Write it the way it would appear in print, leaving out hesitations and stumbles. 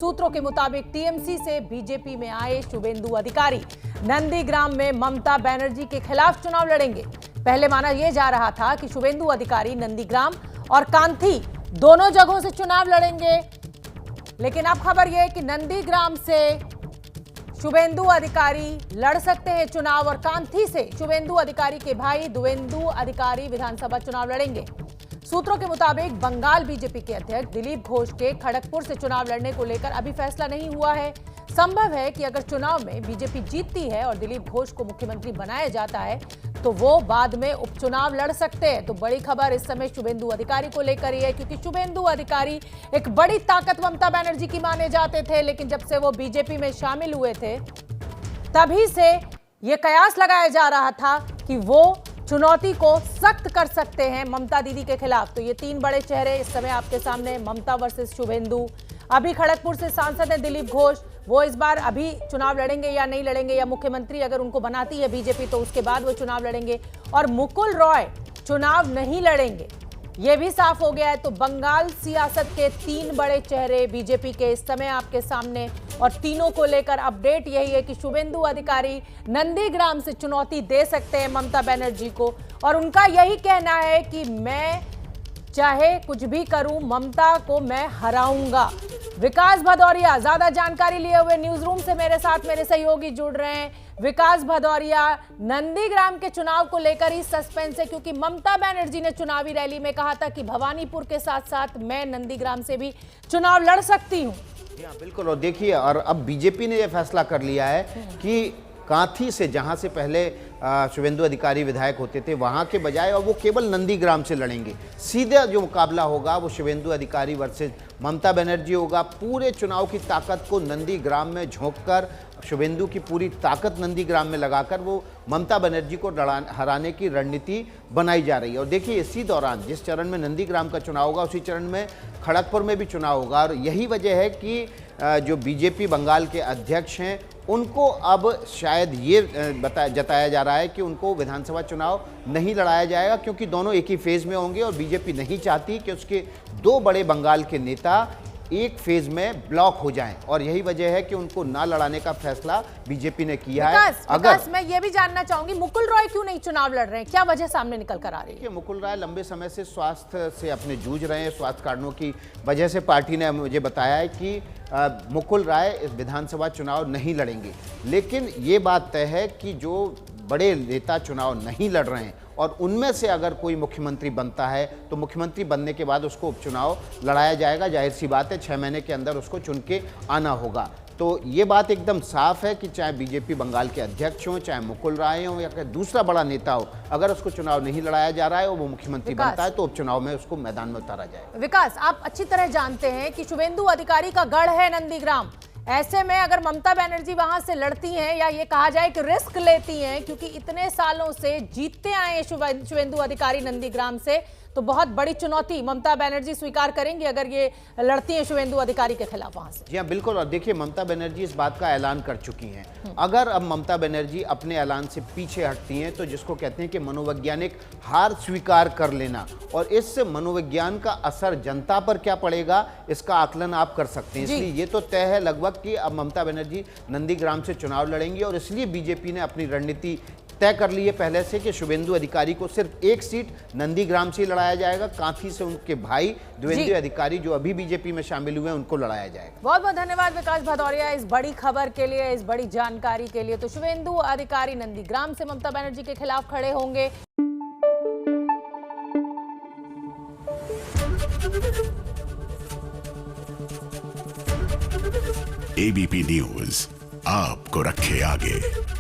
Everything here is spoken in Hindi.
सूत्रों के मुताबिक टीएमसी से बीजेपी में आए शुभेंदु अधिकारी नंदीग्राम में ममता बनर्जी के खिलाफ चुनाव लड़ेंगे। पहले माना यह जा रहा था कि शुभेंदु अधिकारी नंदीग्राम और कांथी दोनों जगहों से चुनाव लड़ेंगे, लेकिन अब खबर यह है कि नंदीग्राम से शुभेंदु अधिकारी लड़ सकते हैं चुनाव और कांथी से शुभेंदु अधिकारी के भाई दुवेंदु अधिकारी विधानसभा चुनाव लड़ेंगे। सूत्रों के मुताबिक बंगाल बीजेपी के अध्यक्ष दिलीप घोष के खड़गपुर से चुनाव लड़ने को लेकर अभी फैसला नहीं हुआ है। संभव है कि अगर चुनाव में बीजेपी जीतती है और दिलीप घोष को मुख्यमंत्री बनाया जाता है तो वो बाद में उपचुनाव लड़ सकते हैं। तो बड़ी खबर इस समय शुभेंदु अधिकारी को लेकर ही है, क्योंकि शुभेंदु अधिकारी एक बड़ी ताकत ममता बनर्जी की माने जाते थे, लेकिन जब से वो बीजेपी में शामिल हुए थे तभी से ये कयास लगाया जा रहा था कि वो चुनौती को सख्त कर सकते हैं ममता दीदी के खिलाफ। तो ये तीन बड़े चेहरे इस समय आपके सामने, ममता वर्सेस शुभेंदु। अभी खड़गपुर से सांसद हैं दिलीप घोष, वो इस बार अभी चुनाव लड़ेंगे या नहीं लड़ेंगे, या मुख्यमंत्री अगर उनको बनाती है बीजेपी तो उसके बाद वो चुनाव लड़ेंगे। और मुकुल रॉय चुनाव नहीं लड़ेंगे, ये भी साफ हो गया है। तो बंगाल सियासत के तीन बड़े चेहरे बीजेपी के इस समय आपके सामने, और तीनों को लेकर अपडेट यही है कि शुभेंदु अधिकारी नंदीग्राम से चुनौती दे सकते हैं ममता बनर्जी को, और उनका यही कहना है कि मैं चाहे कुछ भी करूं, ममता को मैं हराऊंगा। विकास भदौरिया ज्यादा जानकारी लिए हुए न्यूज रूम से मेरे साथ मेरे सहयोगी जुड़ रहे हैं। विकास भदौरिया, नंदीग्राम के चुनाव को लेकर ही सस्पेंस है, क्योंकि ममता बनर्जी ने चुनावी रैली में कहा था कि भवानीपुर के साथ साथ मैं नंदीग्राम से भी चुनाव लड़ सकती हूं। बिल्कुल, और देखिए, और अब बीजेपी ने यह फैसला कर लिया है कि कांथी से, जहां से पहले शुभेंदु अधिकारी विधायक होते थे, वहां के बजाय अब वो केवल नंदीग्राम से लड़ेंगे। सीधा जो मुकाबला होगा वो शुभेंदु अधिकारी वर्सेस ममता बनर्जी होगा। पूरे चुनाव की ताकत को नंदीग्राम में झोंककर, शुभेंदु की पूरी ताकत नंदीग्राम में लगाकर वो ममता बनर्जी को हराने की रणनीति बनाई जा रही है। और देखिए, इसी दौरान जिस चरण में नंदीग्राम का चुनाव होगा उसी चरण में खड़गपुर में भी चुनाव होगा। और यही वजह है कि जो बीजेपी बंगाल के अध्यक्ष हैं उनको अब शायद ये जताया जा रहा है कि उनको विधानसभा चुनाव नहीं लड़ाया जाएगा, क्योंकि दोनों एक ही फेज में होंगे और बीजेपी नहीं चाहती कि उसके दो बड़े बंगाल के नेता एक फेज में ब्लॉक हो जाएं, और यही वजह है कि उनको ना लड़ाने का फैसला बीजेपी ने किया है। अगर मैं ये भी जानना चाहूंगी, मुकुल रॉय क्यों नहीं चुनाव लड़ रहे हैं, क्या वजह सामने निकल कर आ रही है? मुकुल रॉय लंबे समय से स्वास्थ्य से अपने जूझ रहे हैं। स्वास्थ्य कारणों की वजह से पार्टी ने मुझे बताया है कि मुकुल रॉय इस विधानसभा चुनाव नहीं लड़ेंगे। लेकिन ये बात तय है कि जो बड़े नेता चुनाव नहीं लड़ रहे हैं और उनमें से अगर कोई मुख्यमंत्री बनता है तो मुख्यमंत्री बनने के बाद उसको उपचुनाव लड़ाया जाएगा। जाहिर सी बात है, 6 महीने के अंदर उसको चुन के आना होगा। तो ये बात एकदम साफ है कि चाहे बीजेपी बंगाल के अध्यक्ष हों, चाहे मुकुल रॉय हों, या कोई दूसरा बड़ा नेता हो, अगर उसको चुनाव नहीं लड़ाया जा रहा है और वो मुख्यमंत्री बनता है तो उपचुनाव में उसको मैदान में उतारा जाएगा। विकास, आप अच्छी तरह जानते हैं कि शुभेंदु अधिकारी का गढ़ है नंदीग्राम। ऐसे में अगर ममता बनर्जी वहां से लड़ती हैं, या ये कहा जाए कि रिस्क लेती हैं, क्योंकि इतने सालों से जीतते आए हैं शुभेंदु अधिकारी नंदीग्राम से, तो बहुत बड़ी चुनौती ममता बनर्जी स्वीकार करेंगी अगर ये लड़ती हैं शुभेंदु अधिकारी के खिलाफ वहां से। जी हाँ, बिल्कुल। और देखिए, ममता बनर्जी इस बात का ऐलान कर चुकी हैं। अगर अब ममता बनर्जी अपने ऐलान से पीछे हटती हैं तो जिसको कहते हैं कि मनोवैज्ञानिक हार स्वीकार कर लेना, और इस मनोविज्ञान का असर जनता पर क्या पड़ेगा इसका आकलन आप कर सकते हैं। इसलिए ये तो तय है लगभग कि अब ममता बनर्जी नंदीग्राम से चुनाव लड़ेंगी, और इसलिए बीजेपी ने अपनी रणनीति तय कर ली है पहले से कि शुभेंदु अधिकारी को सिर्फ एक सीट नंदीग्राम से लड़ाया जाएगा। कांथी से उनके भाई दुवेंदु अधिकारी जो अभी बीजेपी में शामिल हुए हैं उनको लड़ाया जाएगा। बहुत बहुत धन्यवाद विकास भदौरिया इस बड़ी खबर के लिए, इस बड़ी जानकारी के लिए। तो शुभेंदु अधिकारी नंदीग्राम से ममता बनर्जी के खिलाफ खड़े होंगे। एबीपी न्यूज आपको रखे आगे।